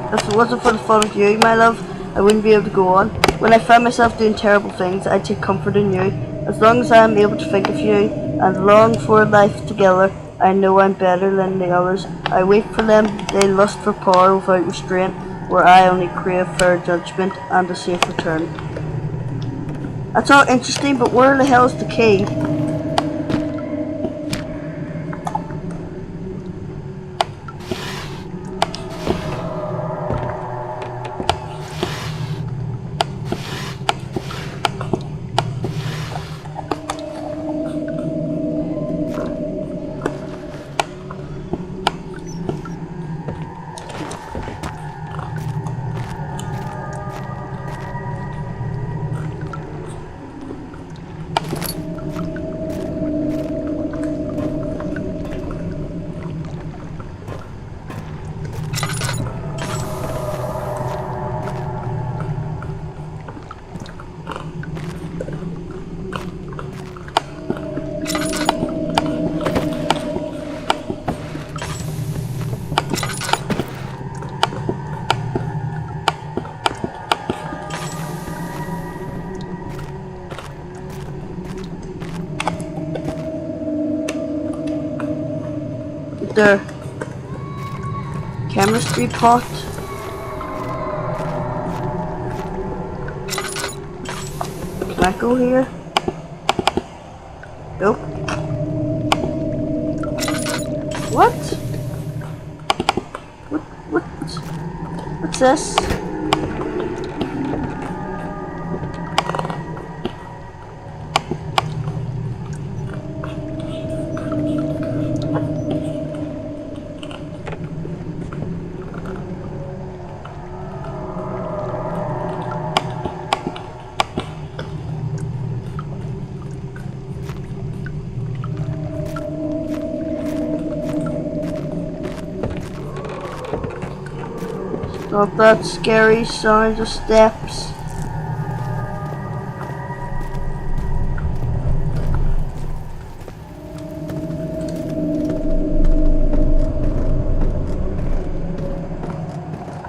If it wasn't for the thought of you, my love, I wouldn't be able to go on. When I find myself doing terrible things, I take comfort in you. As long as I am able to think of you and long for life together, I know I'm better than the others. I wait for them, they lust for power without restraint, where I only crave fair judgment and a safe return. That's all interesting, but where the hell is the key? There. Chemistry pot. Can I go here? Nope. What? What's this? Not that scary, sounds of steps.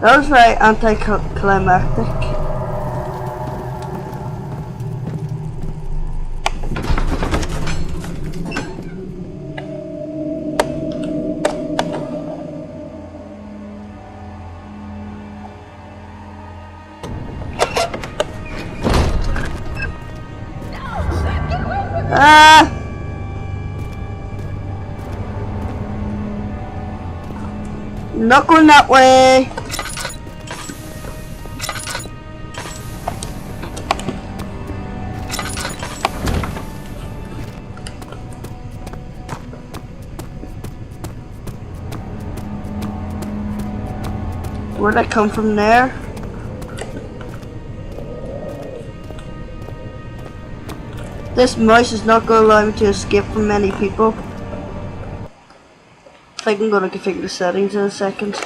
That was very anticlimactic. Ah! Not going that way. Where'd I come from there? This mouse is not going to allow me to escape from many people. I think I'm going to configure the settings in a second.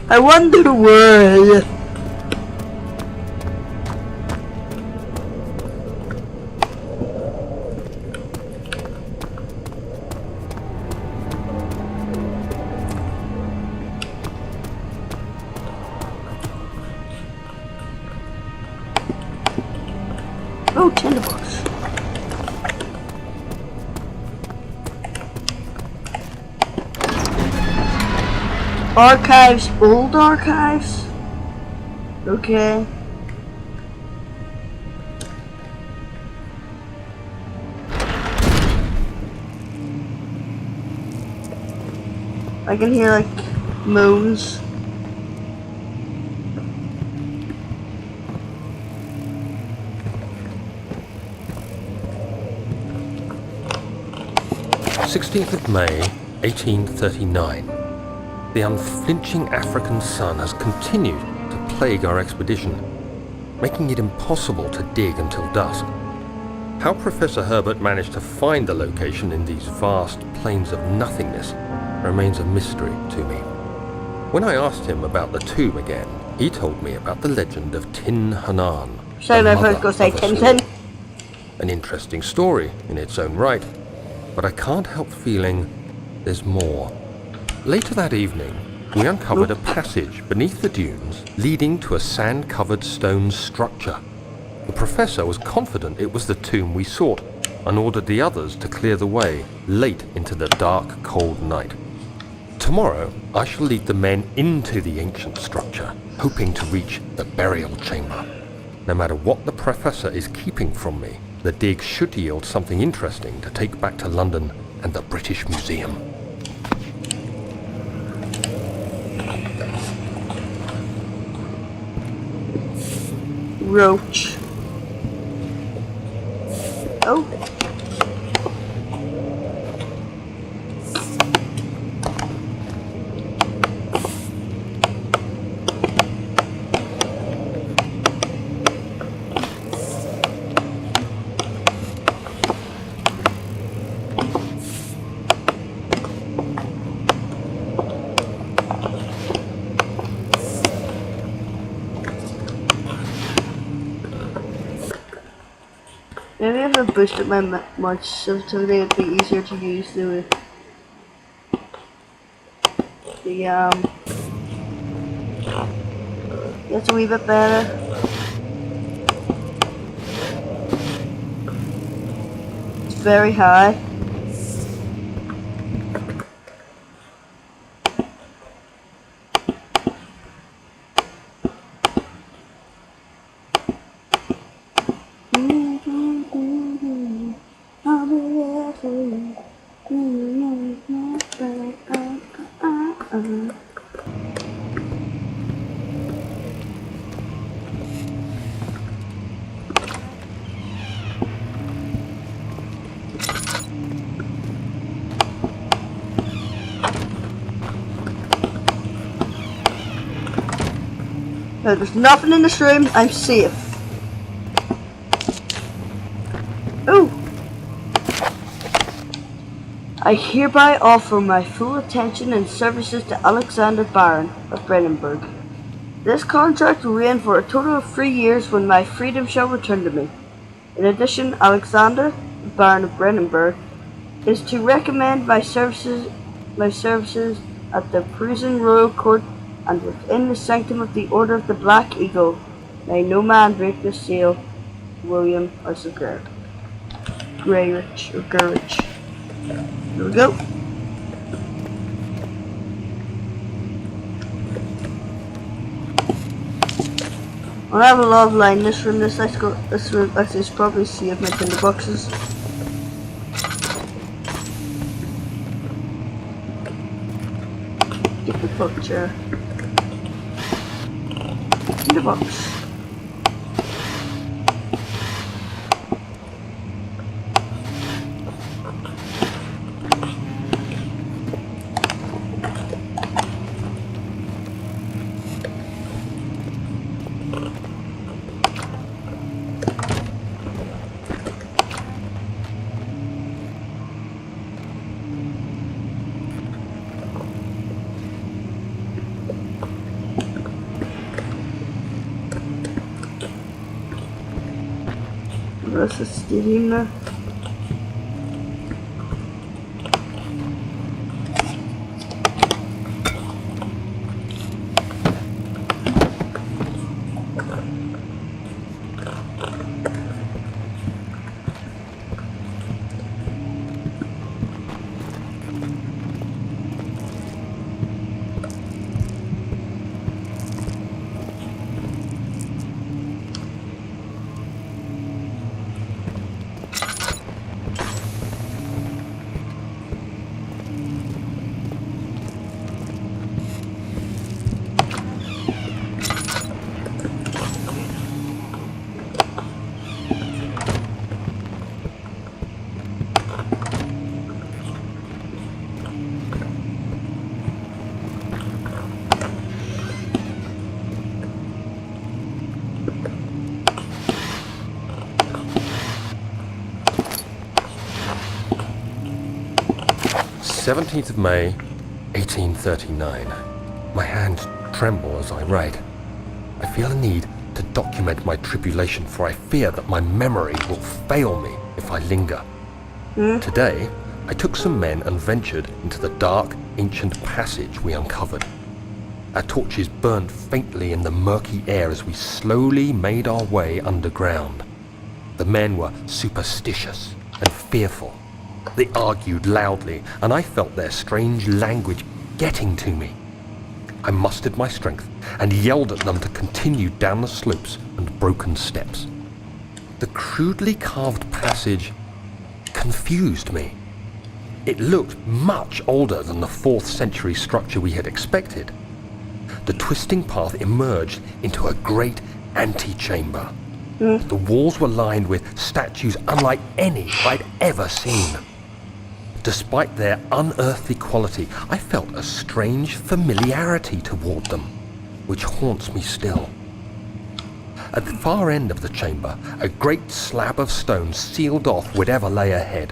I wonder why. Oh, tinderbox. Archives, old archives? Okay. I can hear like moans. "16th of May, 1839. the unflinching African sun has continued to plague our expedition, making it impossible to dig until dusk. How Professor Herbert managed to find the location in these vast plains of nothingness remains a mystery to me. When I asked him about the tomb again, he told me about the legend of Tin Hanan, So the if I was mother going to say of us Tintin. all. An interesting story in its own right, but I can't help feeling there's more. Later that evening, we uncovered a passage beneath the dunes leading to a sand-covered stone structure. The professor was confident it was the tomb we sought and ordered the others to clear the way late into the dark, cold night. Tomorrow, I shall lead the men into the ancient structure, hoping to reach the burial chamber. No matter what the professor is keeping from me, the dig should yield something interesting to take back to London and the British Museum. Roach. Oh. Maybe if I boosted my march sensitivity, it'd be easier to use the it's a wee bit better. It's very high. No, there's nothing in this room. I'm safe. Ooh! I hereby offer my full attention and services to Alexander Baron of Brennenburg. This contract will run for a total of 3 years when my freedom shall return to me. In addition, Alexander, Baron of Brennenburg, is to recommend my services at the Prussian Royal Court and within the sanctum of the Order of the Black Eagle. May no man break this seal. William House of Greyridge or Gurridge. Here we go. I have a lot of lineness from this. This room actually is probably saved my tinder boxes. Get the picture. Tinder box. That's a stadium there. 17th of May, 1839. My hands tremble as I write. I feel a need to document my tribulation, for I fear that my memory will fail me if I linger. Today, I took some men and ventured into the dark, ancient passage we uncovered. Our torches burned faintly in the murky air as we slowly made our way underground. The men were superstitious and fearful. They argued loudly, and I felt their strange language getting to me. I mustered my strength and yelled at them to continue down the slopes and broken steps. The crudely carved passage confused me. It looked much older than the 4th century structure we had expected. The twisting path emerged into a great antechamber. The walls were lined with statues unlike any I'd ever seen. Despite their unearthly quality, I felt a strange familiarity toward them, which haunts me still. At the far end of the chamber, a great slab of stone sealed off whatever lay ahead.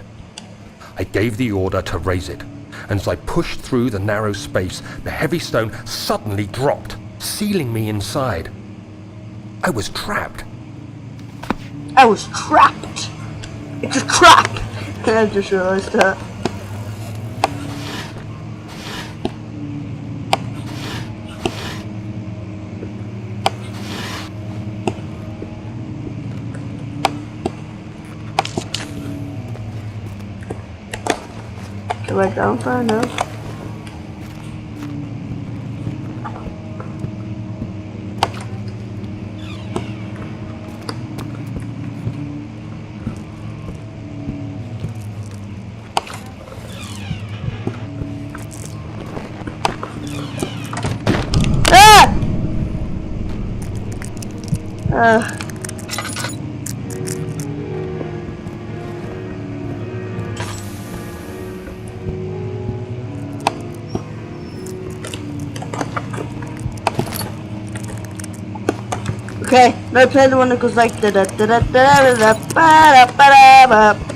I gave the order to raise it, and as I pushed through the narrow space, the heavy stone suddenly dropped, sealing me inside. I was trapped. I was trapped. It's a trap. I just realized that. Go back down far enough. Okay, now play the one that goes like da da da da da da da da da da.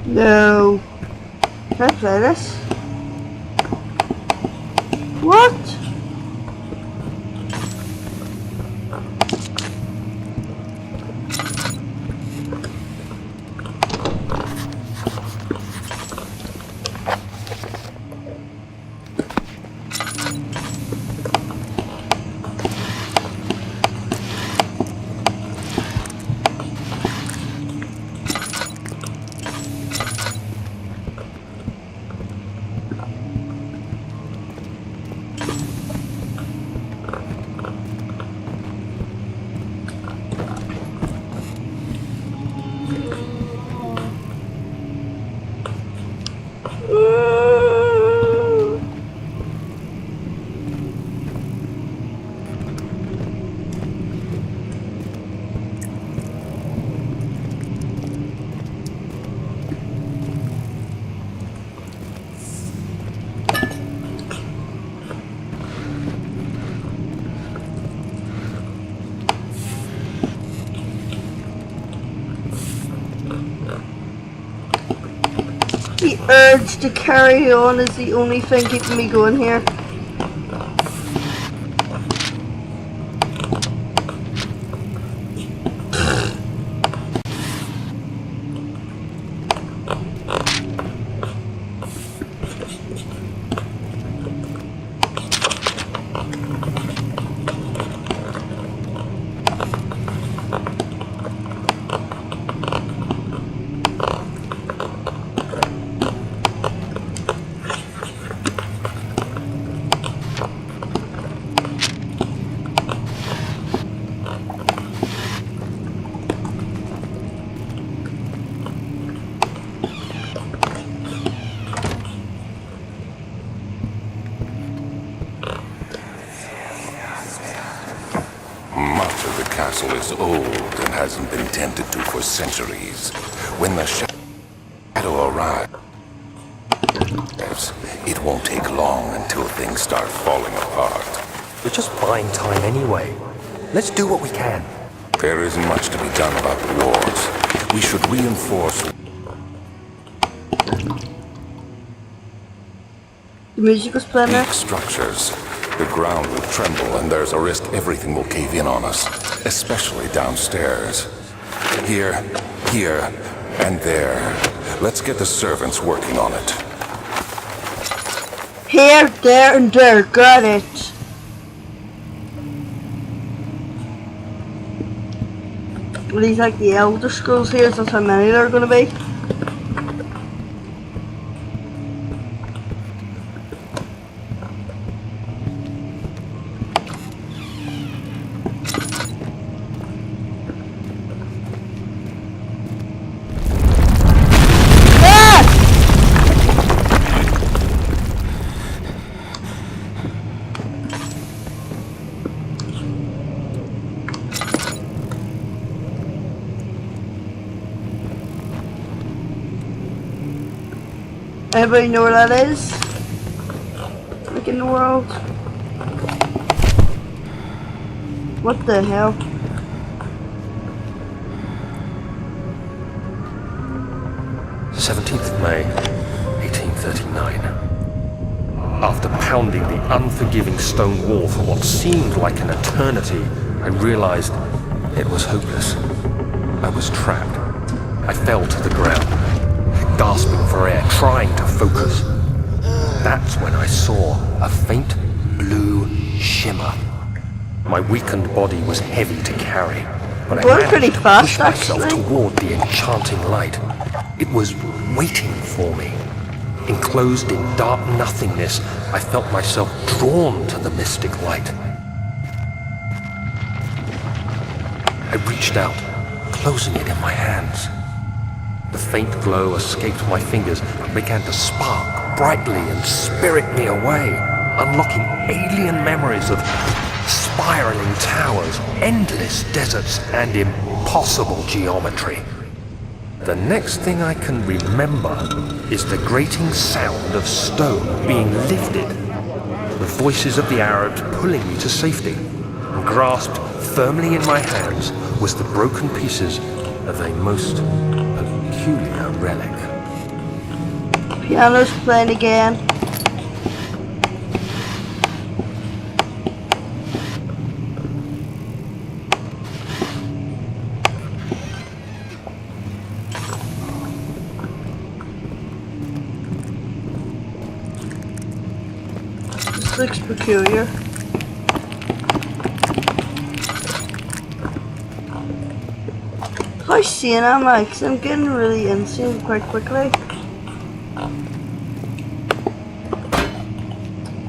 No. Can I play this? What? The urge to carry on is the only thing keeping me going here. Much of the castle is old and hasn't been tended to for centuries. When the shadow arrives, it won't take long until things start falling apart. We're just buying time anyway. Let's do what we can. There isn't much to be done about the walls. We should reinforce. The music was playing there. Weak structures. The ground will tremble and there's a risk everything will cave in on us, especially downstairs. Here, and there. Let's get the servants working on it. Here, there, and there. Got it. Are these like the Elder Scrolls here? That's how many there are going to be. Anybody know where that is? Like in the world? What the hell? May 1839. After pounding the unforgiving stone wall for what seemed like an eternity, I realized it was hopeless. I was trapped. I fell to the ground, gasping for air, trying to focus. That's when I saw a faint blue shimmer. My weakened body was heavy to carry, but I Going pretty managed to fast, push myself actually. toward the enchanting light. It was waiting for me. Enclosed in dark nothingness, I felt myself drawn to the mystic light. I reached out, closing it in my hands. The faint glow escaped my fingers and began to spark brightly and spirit me away, unlocking alien memories of spiraling towers, endless deserts, and impossible geometry. The next thing I can remember is the grating sound of stone being lifted, the voices of the Arabs pulling me to safety, and grasped firmly in my hands was the broken pieces of a most peculiar relic. Piano's playing again. This looks peculiar. How sane am I? 'Cause I'm getting really insane quite quickly.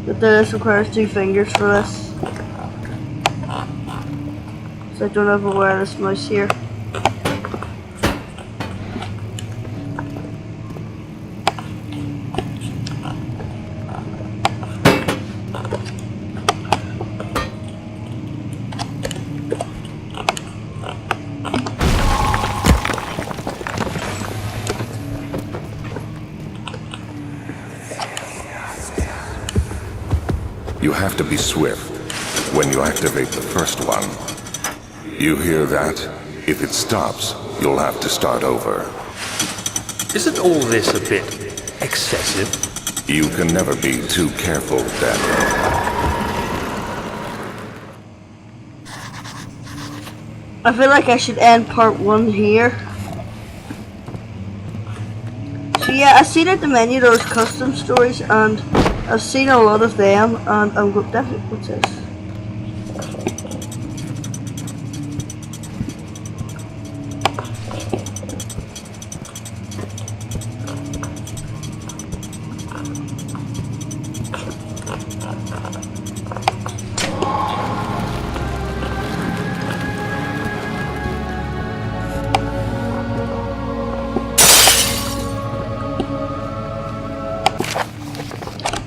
But this requires 2 fingers for this. So I don't have a wireless mouse here. You have to be swift when you activate the first one. You hear that? If it stops, you'll have to start over. Isn't all this a bit excessive? You can never be too careful, Daniel. I feel like I should end part 1 here. So yeah, I seen at the menu those custom stories, and I've seen a lot of them, and I'm definitely. What's this?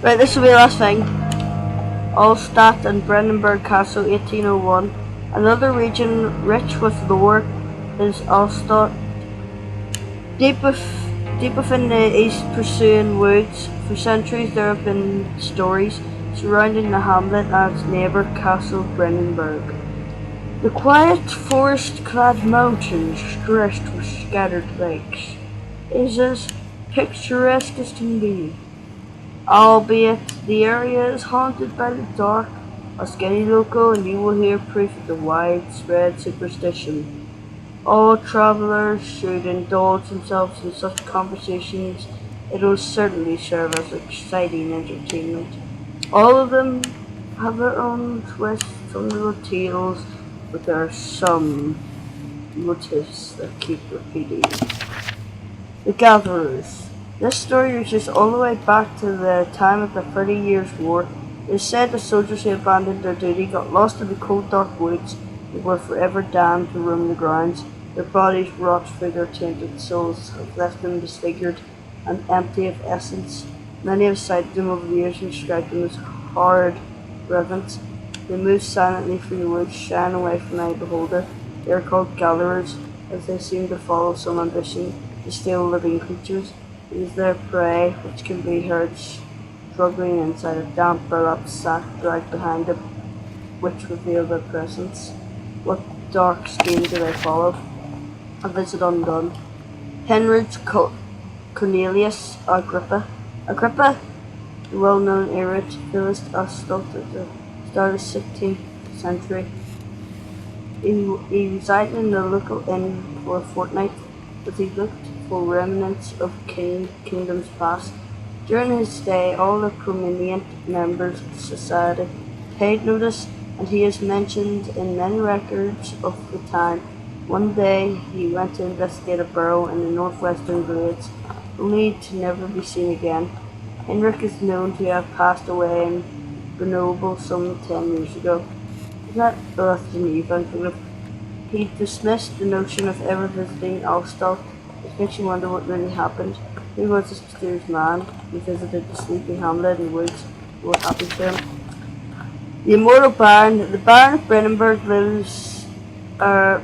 Right, this will be the last thing. Allstadt and Brandenburg Castle, 1801. Another region rich with lore is Alstott. Deep within the East Pursuing Woods, for centuries there have been stories surrounding the hamlet and its neighbour Castle Brennenburg. The quiet forest-clad mountains stretched with scattered lakes is as picturesque as can be, albeit the area is haunted by the dark. Ask any local and you will hear proof of the widespread superstition. All travellers should indulge themselves in such conversations. It will certainly serve as exciting entertainment. All of them have their own twists, some little tales, but there are some motifs that keep repeating. The Gatherers. This story reaches all the way back to the time of the 30 Years' War. It is said the soldiers who abandoned their duty got lost in the cold dark woods and were forever damned to roam the grounds. Their bodies rot through their tainted souls, have left them disfigured and empty of essence. Many have cited them over the years and described them as horrid revenants. They move silently through the woods, shying away from any beholder. They are called gatherers, as they seem to follow some ambition to steal living creatures. It is their prey, which can be heard struggling inside a damp burlap sack dragged behind them, which reveal their presence. What dark scheme do they follow? A visit undone. Henry's Cornelius Agrippa. Agrippa, the well-known erudite philist Aristotle at the start of the 16th century. He resided in the local inn for a fortnight, as he looked for remnants of kingdoms past. During his stay, all the prominent members of the society paid notice, and he is mentioned in many records of the time. One day he went to investigate a burrow in the northwestern glades, only to never be seen again. Henrik is known to have passed away in Grenoble some 10 years ago. That's Geneva, kind of. He dismissed the notion of ever visiting Alstott, which makes you wonder what really happened. Who was this mysterious man who visited the sleeping hamlet in the woods? What happened to him? The immortal Baron. The Baron of Brennenburg lives a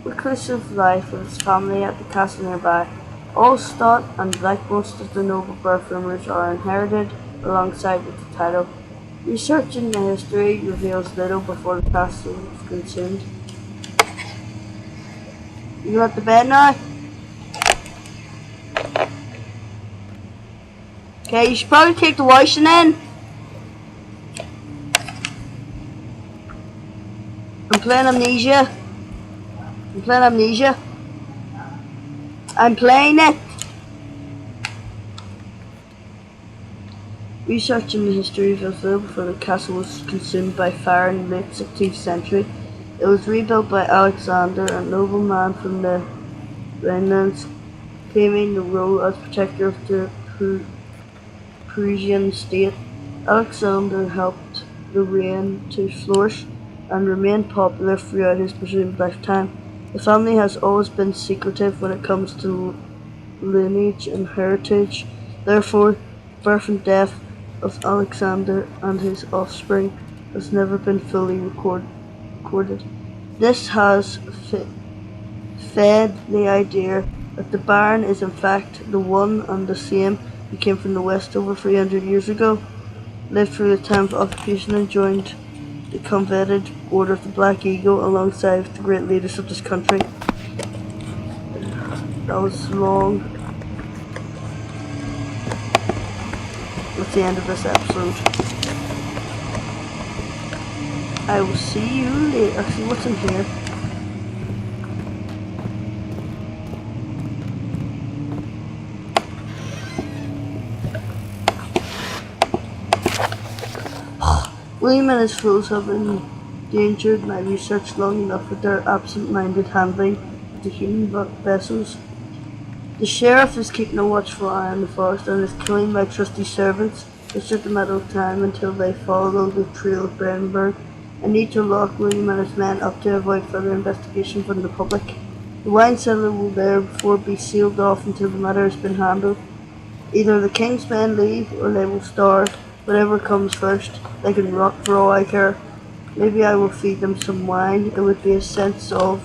reclusive life with his family at the castle nearby. Alstott, and like most of the noble birth rumours, are inherited alongside with the title. Research in the history reveals little before the castle was consumed. You at the bed now? Okay, you should probably take the washing in. I'm playing Amnesia. I'm playing Amnesia. I'm playing it. Research in the history reveals little before the castle was consumed by fire in the late 16th century. It was rebuilt by Alexander, a nobleman from the Rhinelands, claiming the role as protector of the Parisian state. Alexander helped the reign to flourish and remain popular throughout his presumed lifetime. The family has always been secretive when it comes to lineage and heritage. Therefore, birth and death of Alexander and his offspring has never been fully recorded. This has fed the idea that the Baron is in fact the one and the same who came from the west over 300 years ago, lived through the time of occupation and joined the coveted Order of the Black Eagle alongside the great leaders of this country. That was long. That's the end of this episode. I will see you later. Actually, what's in here? William and his fools have endangered my research long enough with their absent-minded handling of the human vessels. The sheriff is keeping a watchful eye on the forest and is killing my trusty servants. It's just a matter of time until they follow the trail of Brandenburg. I need to lock William and his men up to avoid further investigation from the public. The wine cellar will therefore be sealed off until the matter has been handled. Either the king's men leave or they will starve. Whatever comes first, they can rot for all I care. Maybe I will feed them some wine. It would be a sense of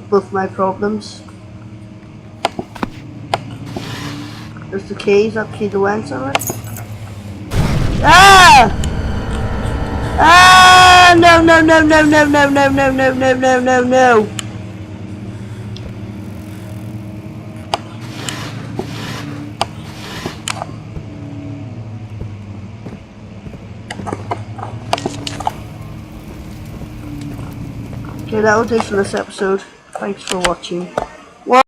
both my problems. There's the keys, that key the wine cellar. Ah! Ah! No, no, no, no, no, no, no, no, no, no, no, no, no. Okay, that will do for this episode. Thanks for watching.